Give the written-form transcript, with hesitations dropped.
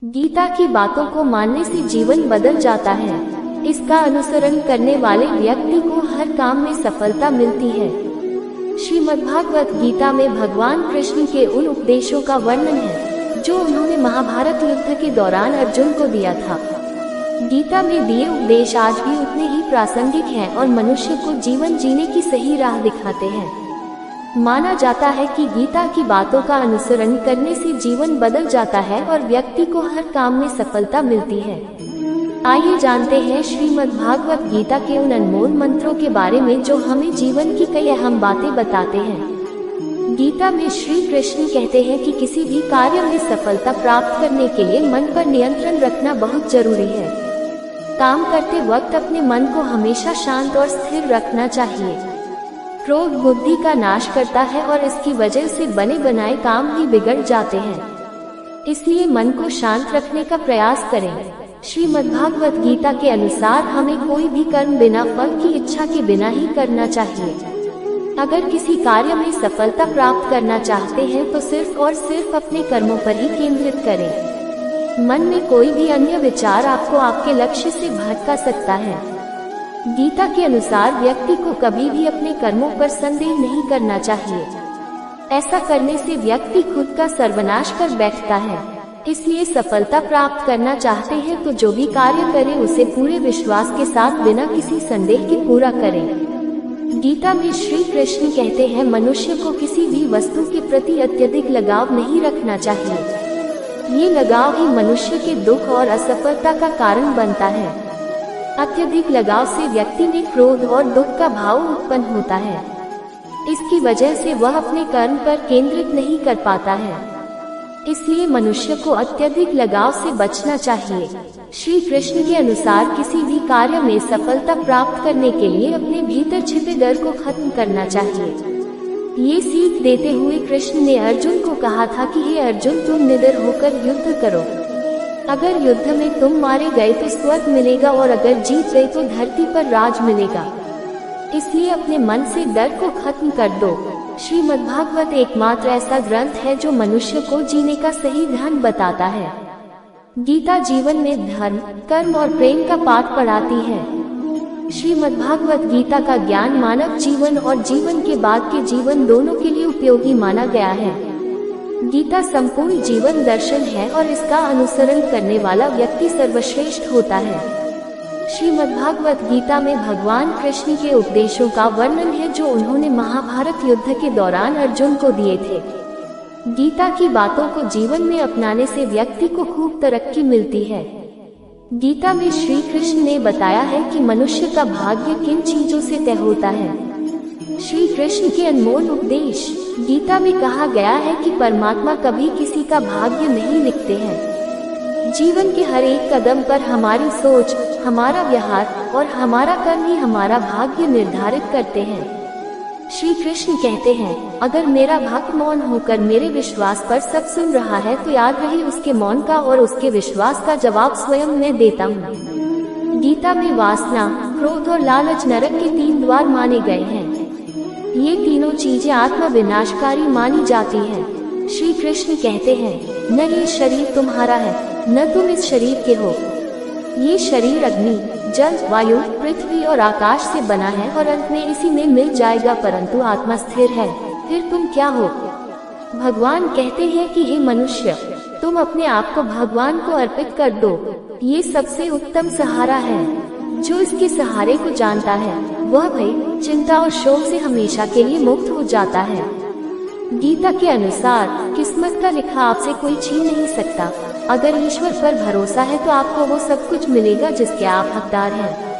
गीता की बातों को मानने से जीवन बदल जाता है। इसका अनुसरण करने वाले व्यक्ति को हर काम में सफलता मिलती है। श्रीमद्भागवत गीता में भगवान कृष्ण के उन उपदेशों का वर्णन है जो उन्होंने महाभारत युद्ध के दौरान अर्जुन को दिया था। गीता में दिए उपदेश आज भी उतने ही प्रासंगिक हैं और मनुष्य को जीवन जीने की सही राह दिखाते हैं। माना जाता है कि गीता की बातों का अनुसरण करने से जीवन बदल जाता है और व्यक्ति को हर काम में सफलता मिलती है। आइए जानते हैं श्रीमद्भागवत गीता के उन अनमोल मंत्रों के बारे में जो हमें जीवन की कई अहम बातें बताते हैं। गीता में श्री कृष्ण कहते हैं कि किसी भी कार्य में सफलता प्राप्त करने के लिए मन पर नियंत्रण रखना बहुत जरूरी है। काम करते वक्त अपने मन को हमेशा शांत और स्थिर रखना चाहिए। क्रोध बुद्धि का नाश करता है और इसकी वजह से बने बनाए काम भी बिगड़ जाते हैं। इसलिए मन को शांत रखने का प्रयास करें। श्रीमद्भागवत गीता के अनुसार हमें कोई भी कर्म बिना फल की इच्छा के बिना ही करना चाहिए। अगर किसी कार्य में सफलता प्राप्त करना चाहते हैं तो सिर्फ और सिर्फ अपने कर्मों पर ही केंद्रित करें। मन में कोई भी अन्य विचार आपको आपके लक्ष्य से भटका सकता है। गीता के अनुसार व्यक्ति को कभी भी अपने कर्मों पर संदेह नहीं करना चाहिए। ऐसा करने से व्यक्ति खुद का सर्वनाश कर बैठता है। इसलिए सफलता प्राप्त करना चाहते हैं तो जो भी कार्य करें उसे पूरे विश्वास के साथ बिना किसी संदेह के पूरा करें। गीता में श्री कृष्ण कहते हैं मनुष्य को किसी भी वस्तु के प्रति अत्यधिक लगाव नहीं रखना चाहिए। ये लगाव ही मनुष्य के दुख और असफलता का कारण बनता है। अत्यधिक लगाव से व्यक्ति में क्रोध और दुख का भाव उत्पन्न होता है। इसकी वजह से वह अपने कर्म पर केंद्रित नहीं कर पाता है। इसलिए मनुष्य को अत्यधिक लगाव से बचना चाहिए। श्री कृष्ण के अनुसार किसी भी कार्य में सफलता प्राप्त करने के लिए अपने भीतर छिपे डर को खत्म करना चाहिए। ये सीख देते हुए कृष्ण ने अर्जुन को कहा था कि हे अर्जुन, तुम निडर होकर युद्ध करो। अगर युद्ध में तुम मारे गए तो स्वर्ग मिलेगा और अगर जीत गए तो धरती पर राज मिलेगा। इसलिए अपने मन से डर को खत्म कर दो। श्रीमद्भागवत एकमात्र ऐसा ग्रंथ है जो मनुष्य को जीने का सही ढंग बताता है। गीता जीवन में धर्म, कर्म और प्रेम का पाठ पढ़ाती है। श्रीमद्भागवत गीता का ज्ञान मानव जीवन और जीवन के बाद के जीवन दोनों के लिए उपयोगी माना गया है। गीता संपूर्ण जीवन दर्शन है और इसका अनुसरण करने वाला व्यक्ति सर्वश्रेष्ठ होता है। श्रीमद्भागवत गीता में भगवान कृष्ण के उपदेशों का वर्णन है जो उन्होंने महाभारत युद्ध के दौरान अर्जुन को दिए थे। गीता की बातों को जीवन में अपनाने से व्यक्ति को खूब तरक्की मिलती है। गीता में श्री कृष्ण ने बताया है कि मनुष्य का भाग्य किन चीजों से तय होता है। श्री कृष्ण के अनमोल उपदेश। गीता में कहा गया है कि परमात्मा कभी किसी का भाग्य नहीं लिखते हैं। जीवन के हर एक कदम पर हमारी सोच, हमारा व्यवहार और हमारा कर्म ही हमारा भाग्य निर्धारित करते हैं। श्री कृष्ण कहते हैं, अगर मेरा भक्त मौन होकर मेरे विश्वास पर सब सुन रहा है तो याद रहे उसके मौन का और उसके विश्वास का जवाब स्वयं मैं देता हूँ। गीता में वासना, क्रोध और लालच नरक के 3 द्वार माने गए हैं। ये तीनों चीजें आत्मा विनाशकारी मानी जाती हैं। श्री कृष्ण कहते हैं, न ये शरीर तुम्हारा है, न तुम इस शरीर के हो। ये शरीर अग्नि, जल, वायु, पृथ्वी और आकाश से बना है और अंत में इसी में मिल जाएगा, परंतु आत्मा स्थिर है। फिर तुम क्या हो? भगवान कहते हैं कि हे मनुष्य, तुम अपने आप को भगवान को अर्पित कर दो। ये सबसे उत्तम सहारा है। जो इसके सहारे को जानता है वह भय, चिंता और शोक से हमेशा के लिए मुक्त हो जाता है। गीता के अनुसार किस्मत का लिखा आपसे कोई छीन नहीं सकता। अगर ईश्वर पर भरोसा है तो आपको वो सब कुछ मिलेगा जिसके आप हकदार हैं।